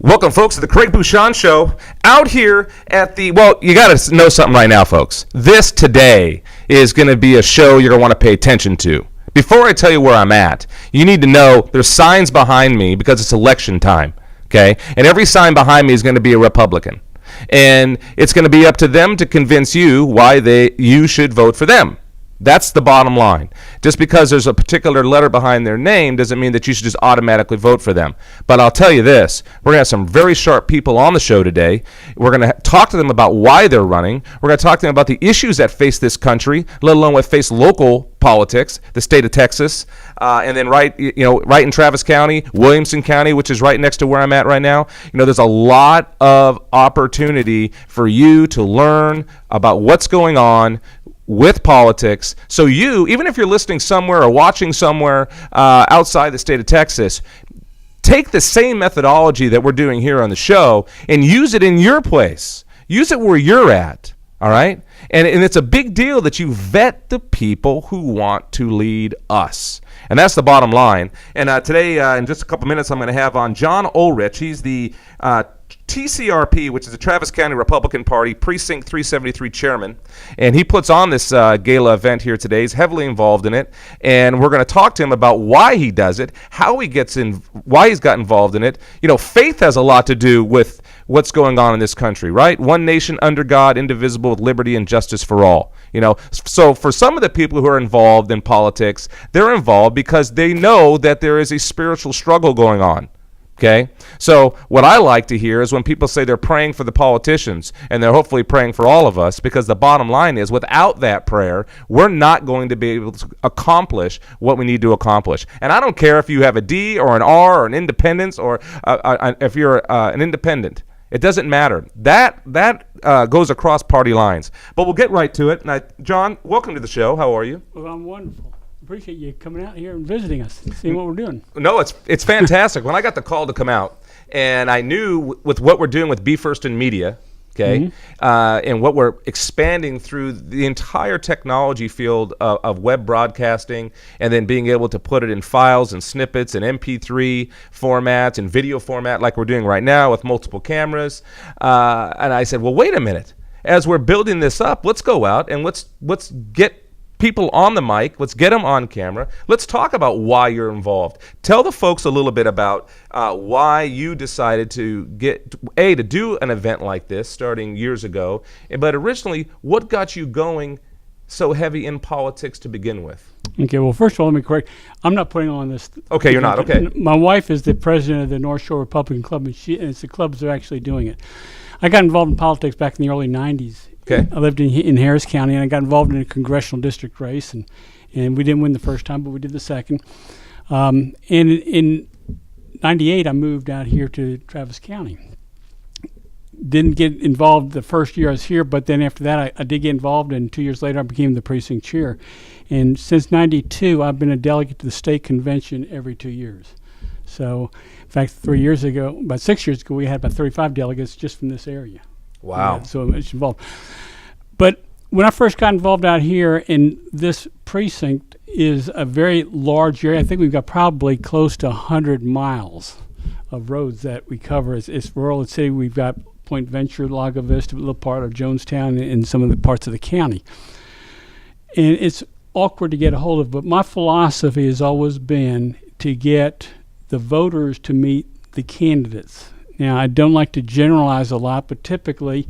Welcome, folks, to the Craig Bushon Show. Out here at the, well, you got to know something right now, folks. This today is going to be a show you're going to want to pay attention to. Before I tell you where I'm at, you need to know there's signs behind me because it's election time, okay? And every sign behind me is going to be a Republican. And it's going to be up to them to convince you why you should vote for them. That's the bottom line. Just because there's a particular letter behind their name doesn't mean that you should just automatically vote for them. But I'll tell you this, we're going to have some very sharp people on the show today. We're going to talk to them about why they're running. We're going to talk to them about the issues that face this country, let alone what face local politics, the state of Texas, and then right in Travis County, Williamson County, which is right next to where I'm at right now. There's a lot of opportunity for you to learn about what's going on with politics. So you, even if you're listening somewhere or watching somewhere outside the state of Texas, take the same methodology that we're doing here on the show and use it in your place. Use it where you're at, all right? And it's a big deal that you vet the people who want to lead us. And that's the bottom line. And today, in just a couple minutes, I'm going to have on John Ulrich. He's the TCRP, which is the Travis County Republican Party, Precinct 373 chairman. And he puts on this gala event here today. He's heavily involved in it. And we're going to talk to him about why he does it, how he gets in, why he's got involved in it. Faith has a lot to do with what's going on in this country, right? One nation under God, indivisible, with liberty and justice for all. So for some of the people who are involved in politics, they're involved because they know that there is a spiritual struggle going on. Okay, so what I like to hear is when people say they're praying for the politicians, and they're hopefully praying for all of us, because the bottom line is without that prayer, we're not going to be able to accomplish what we need to accomplish. And I don't care if you have a D or an R or an independence or if you're an independent. It doesn't matter. That goes across party lines. But we'll get right to it. Now, John, welcome to the show. How are you? Well, I'm wonderful. Appreciate you coming out here and visiting us, seeing what we're doing. No, it's fantastic. When I got the call to come out, and I knew with what we're doing with Be First in Media, okay, and what we're expanding through the entire technology field of web broadcasting, and then being able to put it in files and snippets and MP3 formats and video format like we're doing right now with multiple cameras. And I said, well, wait a minute. As we're building this up, let's go out and let's get people on the mic. Let's get them on camera. Let's talk about why you're involved. Tell the folks a little bit about why you decided to to do an event like this starting years ago, but originally, what got you going so heavy in politics to begin with? Okay, well, first of all, let me correct. I'm not putting on this. Okay, you're not. Okay. My wife is the president of the North Shore Republican Club, and it's the clubs that are actually doing it. I got involved in politics back in the early 90s. Okay. I lived in Harris County, and I got involved in a congressional district race, and we didn't win the first time, but we did the second. And in 98, I moved out here to Travis County. Didn't get involved the first year I was here, but then after that, I did get involved, and 2 years later, I became the precinct chair. And since 92, I've been a delegate to the state convention every 2 years. So, in fact, about 6 years ago, we had about 35 delegates just from this area. Wow. Yeah, so it's involved. But when I first got involved out here, in this precinct is a very large area. I think we've got probably close to 100 miles of roads that we cover. It's rural city. We've got Point Venture, Lago, Vista, a little part of Jonestown, and some of the parts of the county. And it's awkward to get a hold of, but my philosophy has always been to get the voters to meet the candidates. Now, I don't like to generalize a lot, but typically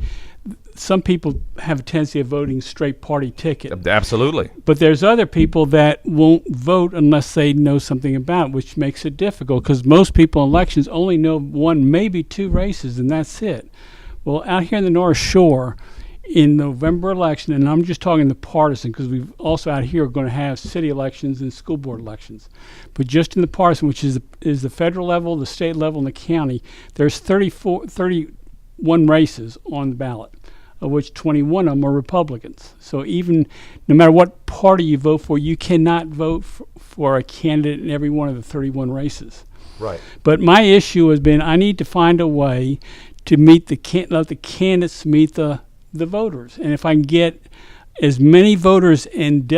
some people have a tendency of voting straight party ticket. Absolutely. But there's other people that won't vote unless they know something about it, which makes it difficult because most people in elections only know one, maybe two races, and that's it. Well, out here in the North Shore, in November election, and I'm just talking the partisan because we've also out here going to have city elections and school board elections. But just in the partisan, which is the federal level, the state level, and the county, there's 31 races on the ballot, of which 21 of them are Republicans. So even no matter what party you vote for, you cannot vote for a candidate in every one of the 31 races. Right. But my issue has been I need to find a way to let the candidates meet the voters. And if I can get as many voters and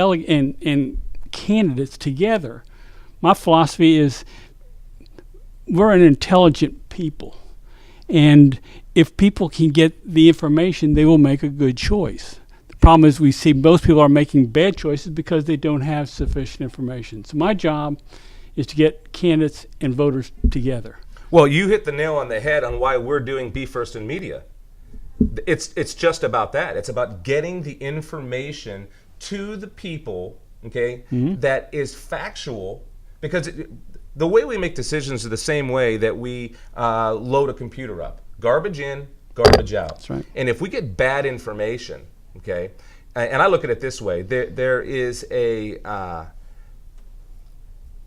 candidates together, my philosophy is we're an intelligent people. And if people can get the information, they will make a good choice. The problem is we see most people are making bad choices because they don't have sufficient information. So my job is to get candidates and voters together. Well, you hit the nail on the head on why we're doing Be First in Media. It's just about that. It's about getting the information to the people, okay, that is factual, because the way we make decisions is the same way that we load a computer up. Garbage in, garbage out. That's right. And if we get bad information, okay, and I look at it this way, there is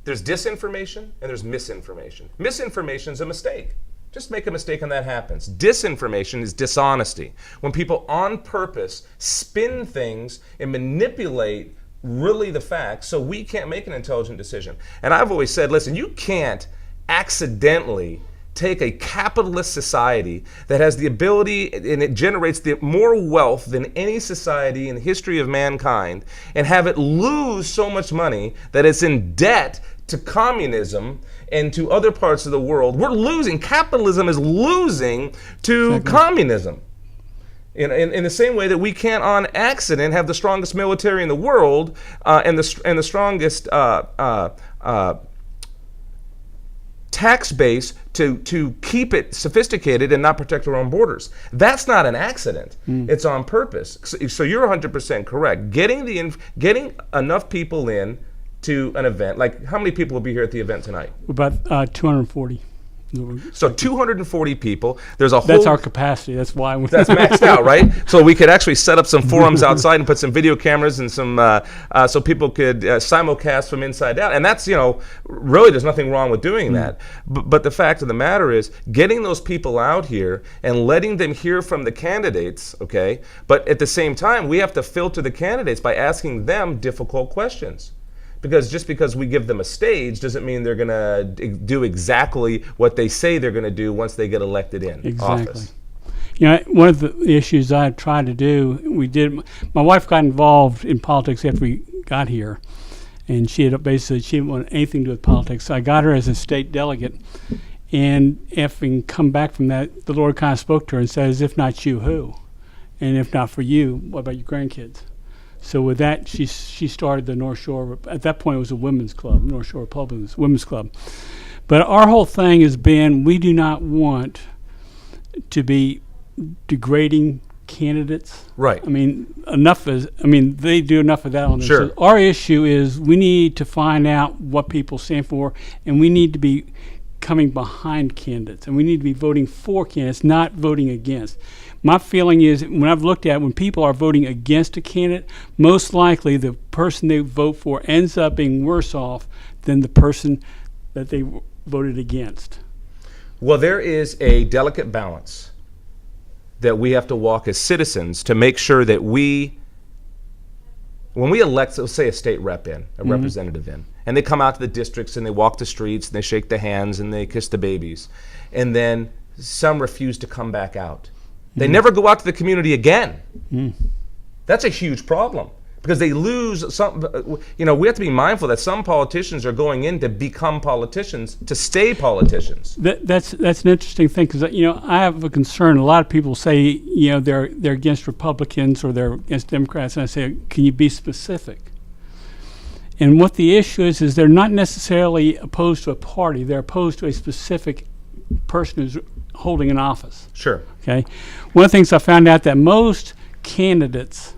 there's disinformation and there's misinformation. Misinformation is a mistake. Just make a mistake and that happens. Disinformation is dishonesty. When people on purpose spin things and manipulate really the facts so we can't make an intelligent decision. And I've always said, listen, you can't accidentally take a capitalist society that has the ability and it generates more wealth than any society in the history of mankind and have it lose so much money that it's in debt to communism and to other parts of the world. We're losing. Capitalism is losing to communism. In the same way that we can't on accident have the strongest military in the world and the strongest tax base to keep it sophisticated and not protect our own borders. That's not an accident. It's on purpose. So you're 100% correct. Getting enough people in to an event, like how many people will be here at the event tonight? About 240. So 240 people. There's a whole. That's our capacity. That's why that's maxed out, right? So we could actually set up some forums outside and put some video cameras and some so people could simulcast from inside out. And that's, really there's nothing wrong with doing that. But the fact of the matter is getting those people out here and letting them hear from the candidates, okay? But at the same time, we have to filter the candidates by asking them difficult questions. Because just because we give them a stage doesn't mean they're going to do exactly what they say they're going to do once they get elected in office. One of the issues I tried to do, my wife got involved in politics after we got here, and she didn't want anything to do with politics. So I got her as a state delegate, and after come back from that, the Lord kind of spoke to her and says, if not you, who? And if not for you, what about your grandkids? So with that, she started the North Shore. At that point, it was a women's club, North Shore Republicans Women's Club. But our whole thing has been we do not want to be degrading candidates. Right. They do enough of that on their Sure. So our issue is we need to find out what people stand for, and we need to be coming behind candidates, and we need to be voting for candidates, not voting against. My feeling is when people are voting against a candidate, most likely the person they vote for ends up being worse off than the person that they voted against. Well, there is a delicate balance that we have to walk as citizens to make sure that when we elect, let's say, a state rep in, a representative in, and they come out to the districts and they walk the streets and they shake the hands and they kiss the babies, and then some refuse to come back out. They never go out to the community again. That's a huge problem because they lose some. We have to be mindful that some politicians are going in to become politicians, to stay politicians. That's an interesting thing because I have a concern. A lot of people say they're against Republicans or they're against Democrats, and I say, can you be specific? And what the issue is they're not necessarily opposed to a party. They're opposed to a specific person who's holding an office. Sure. Okay. One of the things I found out that most candidates,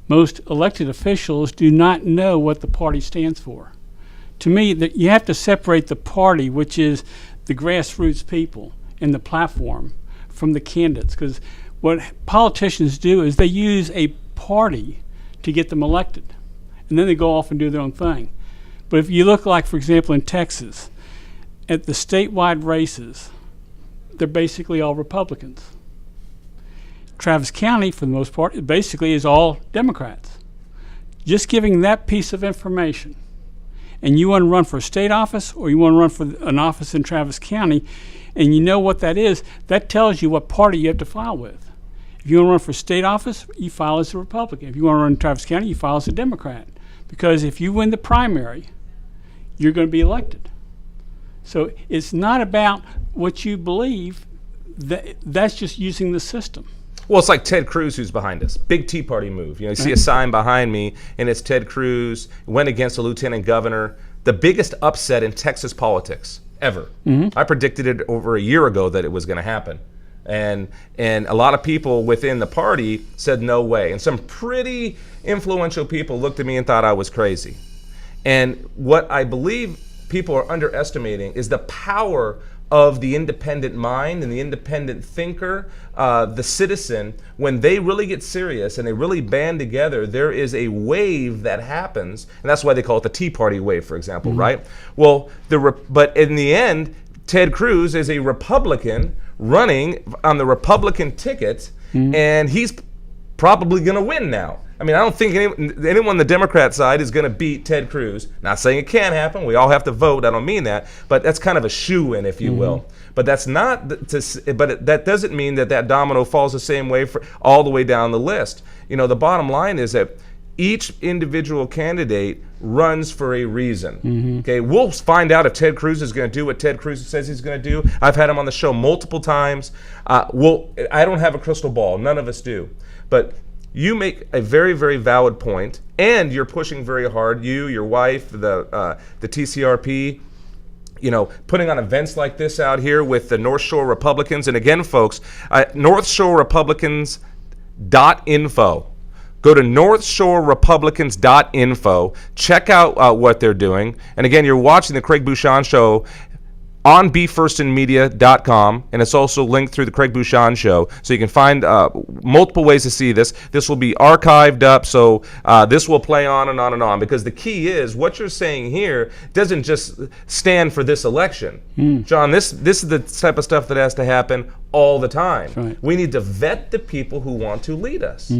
most elected officials do not know what the party stands for. To me, that you have to separate the party, which is the grassroots people and the platform, from the candidates. Because what politicians do is they use a party to get them elected, and then they go off and do their own thing. But if you look like, for example, in Texas, at the statewide races, they're basically all Republicans. Travis County, for the most part, it basically is all Democrats. Just giving that piece of information, and you want to run for a state office or you want to run for an office in Travis County, and you know what that is, that tells you what party you have to file with. If you want to run for state office, you file as a Republican. If you want to run in Travis County, you file as a Democrat. Because if you win the primary, you're going to be elected. So it's not about what you believe. that's just using the system. Well, it's like Ted Cruz who's behind us. Big Tea Party move. You see a sign behind me, and it's Ted Cruz, went against a lieutenant governor. The biggest upset in Texas politics ever. I predicted it over a year ago that it was going to happen. And a lot of people within the party said no way. And some pretty influential people looked at me and thought I was crazy. And what I believe people are underestimating is the power of the independent mind and the independent thinker, the citizen. When they really get serious and they really band together, there is a wave that happens, and that's why they call it the Tea Party wave, for example, right? Well, but in the end, Ted Cruz is a Republican running on the Republican ticket, and he's probably going to win now. I mean, I don't think anyone on the Democrat side is going to beat Ted Cruz. Not saying it can't happen. We all have to vote. I don't mean that. But that's kind of a shoo-in, if you will. But that's not. That doesn't mean that domino falls the same way for all the way down the list. You know, the bottom line is that each individual candidate runs for a reason. Okay, we'll find out if Ted Cruz is going to do what Ted Cruz says he's going to do. I've had him on the show multiple times. I don't have a crystal ball. None of us do. But you make a very, very valid point, and you're pushing very hard. You, your wife, the TCRP, you know, putting on events like this out here with the North Shore Republicans. And again, folks, NorthShoreRepublicans.info. Go to NorthShoreRepublicans.info. Check out what they're doing. And again, you're watching the Craig Bushon Show on BeFirstInMedia.com, and it's also linked through the Craig Bushon Show, so you can find multiple ways to see this. This will be archived up, so this will play on and on and on, because the key is what you're saying here doesn't just stand for this election. John, this is the type of stuff that has to happen all the time. Right. We need to vet the people who want to lead us.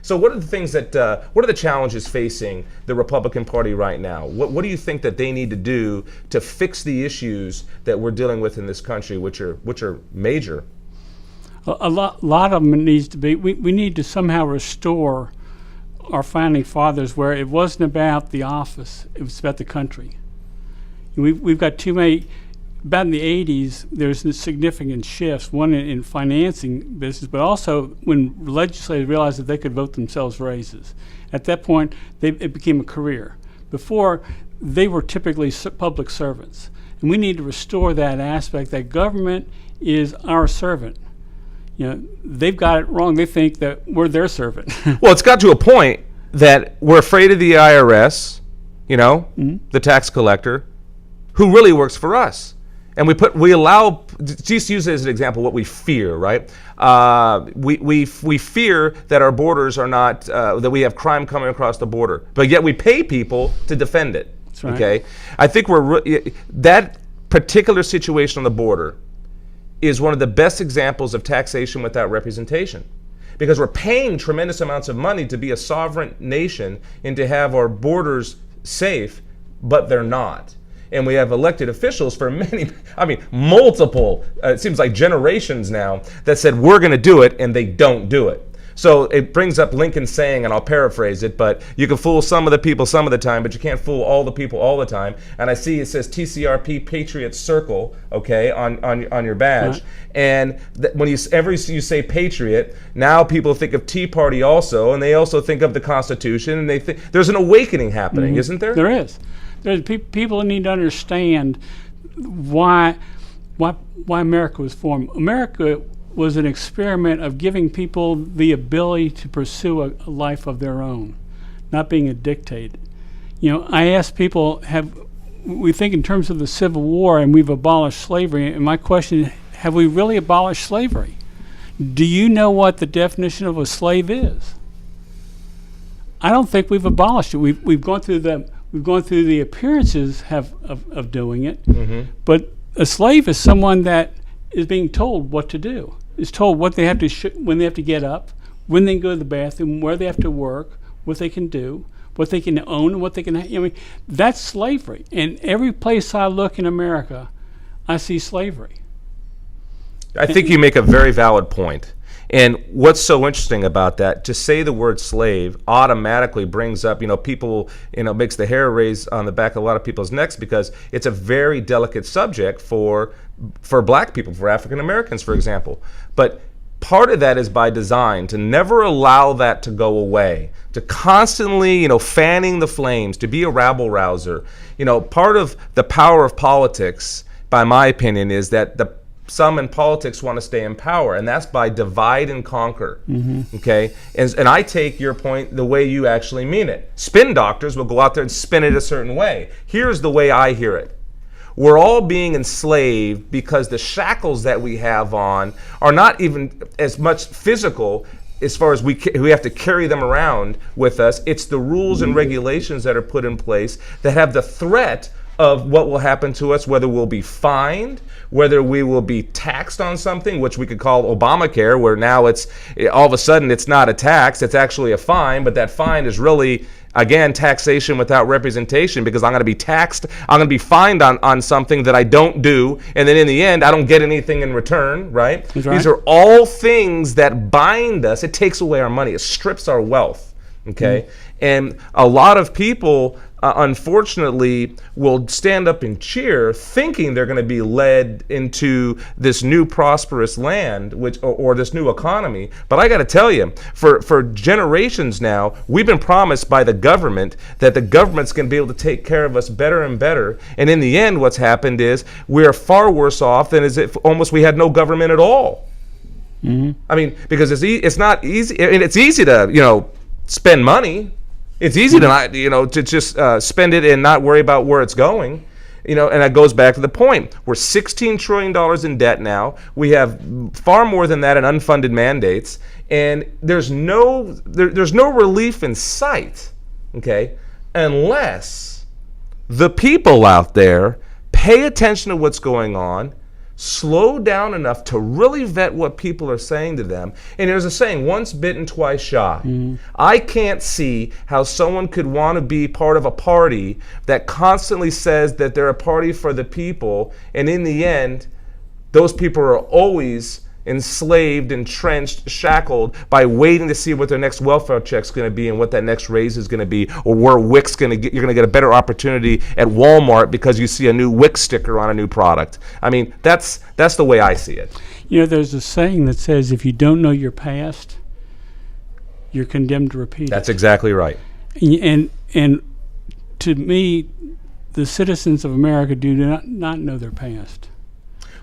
So what are the things that, what are the challenges facing the Republican Party right now? What do you think that they need to do to fix the issues that we're dealing with in this country, which are major? A lot of them needs to be, we need to somehow restore our founding fathers where it wasn't about the office, it was about the country. We've got too many. About in the 80s, there's significant shifts, one in financing business, but also when legislators realized that they could vote themselves raises. At that point, it became a career. Before, they were typically public servants. And we need to restore that aspect, that government is our servant. You know, they've got it wrong. They think that we're their servant. Well, it's got to a point that we're afraid of the IRS, you know, the tax collector, who really works for us. And we allow, just use it as an example, what we fear, right? We fear that our borders are not, that we have crime coming across the border, but yet we pay people to defend it. That's right. Okay, I think that particular situation on the border is one of the best examples of taxation without representation, because we're paying tremendous amounts of money to be a sovereign nation and to have our borders safe, but they're not. And we have elected officials for multiple, it seems like generations now, that said we're going to do it, and they don't do it. So it brings up Lincoln's saying, and I'll paraphrase it, but you can fool some of the people some of the time, but you can't fool all the people all the time. And I see it says TCRP Patriot Circle, okay, on your badge. Right. And when you say Patriot, now people think of Tea Party also, and they also think of the Constitution, and they think there's an awakening happening, isn't there? There is. There's people need to understand why America was formed. America was an experiment of giving people the ability to pursue a life of their own, not being a dictator. You know, I ask people, we think in terms of the Civil War and we've abolished slavery, and my question is, have we really abolished slavery? Do you know what the definition of a slave is? I don't think we've abolished it. We've gone through the appearances of doing it, but a slave is someone that is being told what to do. Is told what they have to when they have to get up, when they can go to the bathroom, where they have to work, what they can do, what they can own, and what they can. I mean, that's slavery. And every place I look in America, I see slavery. I think you make a very valid point. And what's so interesting about that, to say the word slave automatically brings up, people, makes the hair raise on the back of a lot of people's necks, because it's a very delicate subject for black people, for African Americans, for example. But part of that is by design, to never allow that to go away, to constantly, fanning the flames, to be a rabble rouser. Part of the power of politics, by my opinion, is that some in politics want to stay in power, and that's by divide and conquer. Okay, and I take your point the way you actually mean it. Spin doctors will go out there and spin it a certain way. Here's the way I hear it. We're all being enslaved because the shackles that we have on are not even as much physical as far as we have to carry them around with us. It's the rules and regulations that are put in place that have the threat of what will happen to us, whether we'll be fined, whether we will be taxed on something, which we could call Obamacare, where now it's all of a sudden it's not a tax, it's actually a fine, but that fine is really, again, taxation without representation, because I'm going to be taxed, I'm going to be fined on something that I don't do, and then in the end, I don't get anything in return, right? That's right. These are all things that bind us. It takes away our money. It strips our wealth, okay? And a lot of people, unfortunately, will stand up and cheer, thinking they're going to be led into this new prosperous land, or this new economy. But I got to tell you, for generations now, we've been promised by the government that the government's going to be able to take care of us better and better. And in the end, what's happened is we're far worse off than as if almost we had no government at all. I mean, because it's not easy. I mean, it's easy to spend money. It's easy to not, to just spend it and not worry about where it's going, and that goes back to the point. We're $16 trillion in debt now. We have far more than that in unfunded mandates, and there's no relief in sight, okay, unless the people out there pay attention to what's going on, slow down enough to really vet what people are saying to them. And there's a saying, once bitten, twice shy. I can't see how someone could want to be part of a party that constantly says that they're a party for the people, and in the end, those people are always enslaved, entrenched, shackled by waiting to see what their next welfare check's going to be and what that next raise is going to be, or where Wix you're going to get a better opportunity at Walmart because you see a new Wix sticker on a new product. I mean, that's the way I see it. There's a saying that says if you don't know your past, you're condemned to repeat That's exactly right. And to me, the citizens of America do not know their past.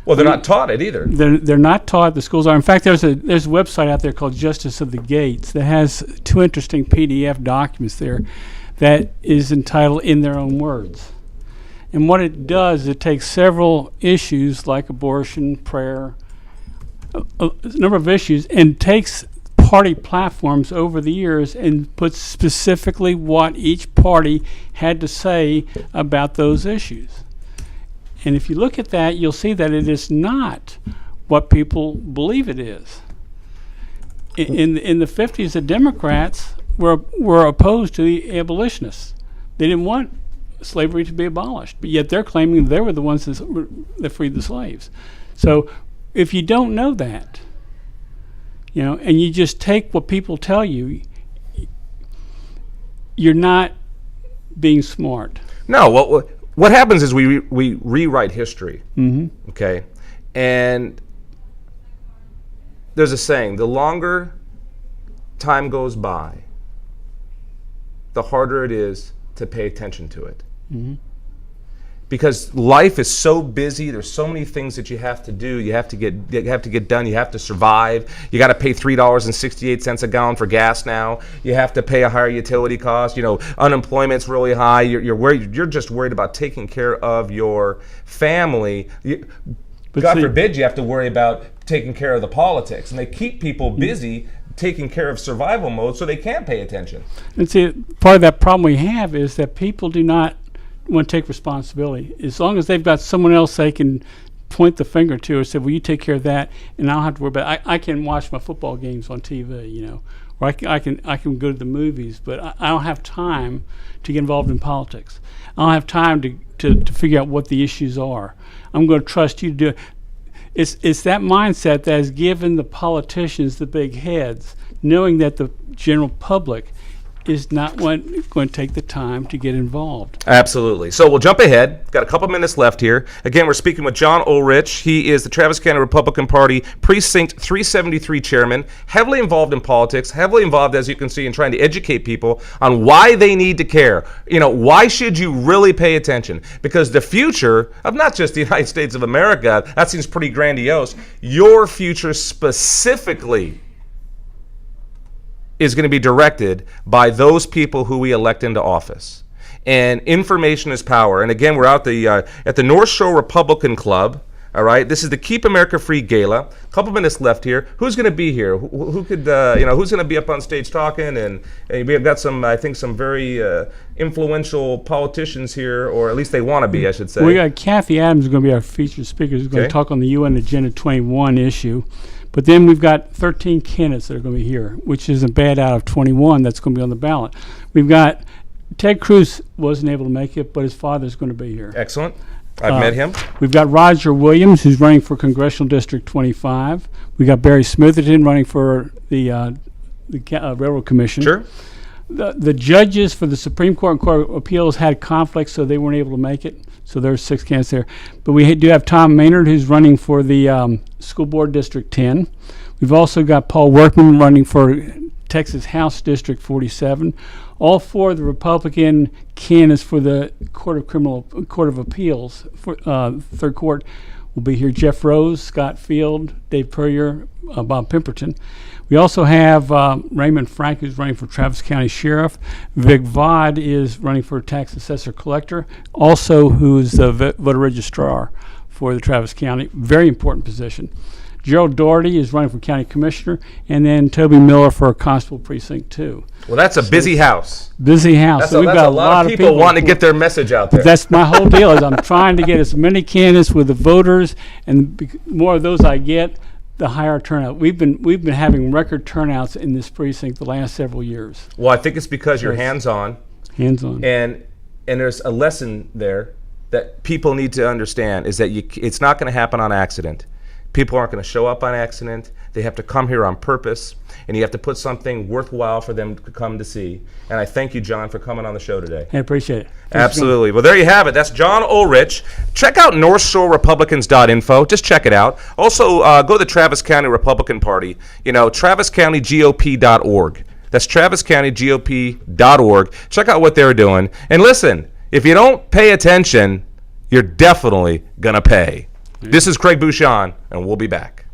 Well, they're not taught it either. They're not taught. The schools are. In fact, there's a website out there called Justice of the Gates that has 2 interesting PDF documents there that is entitled In Their Own Words. And what it does, it takes several issues like abortion, prayer, a number of issues, and takes party platforms over the years and puts specifically what each party had to say about those issues. And if you look at that, you'll see that it is not what people believe it is. In the 50s, the Democrats were opposed to the abolitionists. They didn't want slavery to be abolished, but yet they're claiming they were the ones that freed the slaves. So if you don't know that, and you just take what people tell you, you're not being smart. No, what happens is we rewrite history, okay? And there's a saying, the longer time goes by, the harder it is to pay attention to it. Because life is so busy, there's so many things that you have to do, you have to get done, you have to survive. You got to pay $3.68 a gallon for gas now. You have to pay a higher utility cost. Unemployment's really high. You're worried. You're just worried about taking care of your family. God forbid you have to worry about taking care of the politics, and they keep people busy taking care of survival mode so they can't pay attention. And see, part of that problem we have is that people do not want to take responsibility. As long as they've got someone else they can point the finger to or say, well, you take care of that, and I don't have to worry about it. I can watch my football games on TV, or I can go to the movies, but I don't have time to get involved in politics. I don't have time to figure out what the issues are. I'm going to trust you to do it. It's that mindset that has given the politicians the big heads, knowing that the general public is not going to take the time to get involved. Absolutely. So we'll jump ahead. Got a couple minutes left here. Again, we're speaking with John Ulrich. He is the Travis County Republican Party Precinct 373 chairman, heavily involved in politics, heavily involved, as you can see, in trying to educate people on why they need to care. Why should you really pay attention? Because the future of not just the United States of America, that seems pretty grandiose, your future specifically is going to be directed by those people who we elect into office. And information is power. And again, we're out at the North Shore Republican Club. All right, this is the Keep America Free Gala. A couple minutes left here. Who's going to be here? Who could, who's going to be up on stage talking? And we've got some, I think, some very influential politicians here, or at least they want to be, I should say. We got Kathy Adams going to be our featured speaker. Who's going to talk on the UN Agenda 21 issue. But then we've got 13 candidates that are going to be here, which isn't bad out of 21 that's going to be on the ballot. We've got Ted Cruz wasn't able to make it, but his father's going to be here. Excellent. I've met him. We've got Roger Williams, who's running for Congressional District 25. We've got Barry Smitherton running for the Railroad Commission. Sure. The judges for the Supreme Court and Court of Appeals had conflicts, so they weren't able to make it. So there's 6 candidates there. But we do have Tom Maynard, who's running for the School Board District 10. We've also got Paul Workman running for Texas House District 47. All 4 of the Republican candidates for the Court of Appeals, for Third Court, will be here. Jeff Rose, Scott Field, Dave Puryear, Bob Pemberton. We also have Raymond Frank, who's running for Travis County Sheriff. Vic Vaught is running for Tax Assessor Collector, also who's the voter registrar for the Travis County. Very important position. Gerald Doherty is running for County Commissioner, and then Toby Miller for Constable Precinct 2. Well, that's a busy house. Busy house. We've got a lot of people wanting to get their message out there. That's my whole deal. Is I'm trying to get as many candidates with the voters, and the more of those I get, the higher turnout. We've been having record turnouts in this precinct the last several years. Well, I think it's because you're hands-on. Hands-on. And there's a lesson there that people need to understand, is that it's not going to happen on accident. People aren't going to show up on accident. They have to come here on purpose, and you have to put something worthwhile for them to come to see. And I thank you, John, for coming on the show today. I appreciate it. Absolutely. Well, there you have it. That's John Ulrich. Check out NorthShoreRepublicans.info. Just check it out. Also, go to the Travis County Republican Party, TravisCountyGOP.org. That's TravisCountyGOP.org. Check out what they're doing. And listen, if you don't pay attention, you're definitely going to pay. This is Craig Bushon, and we'll be back.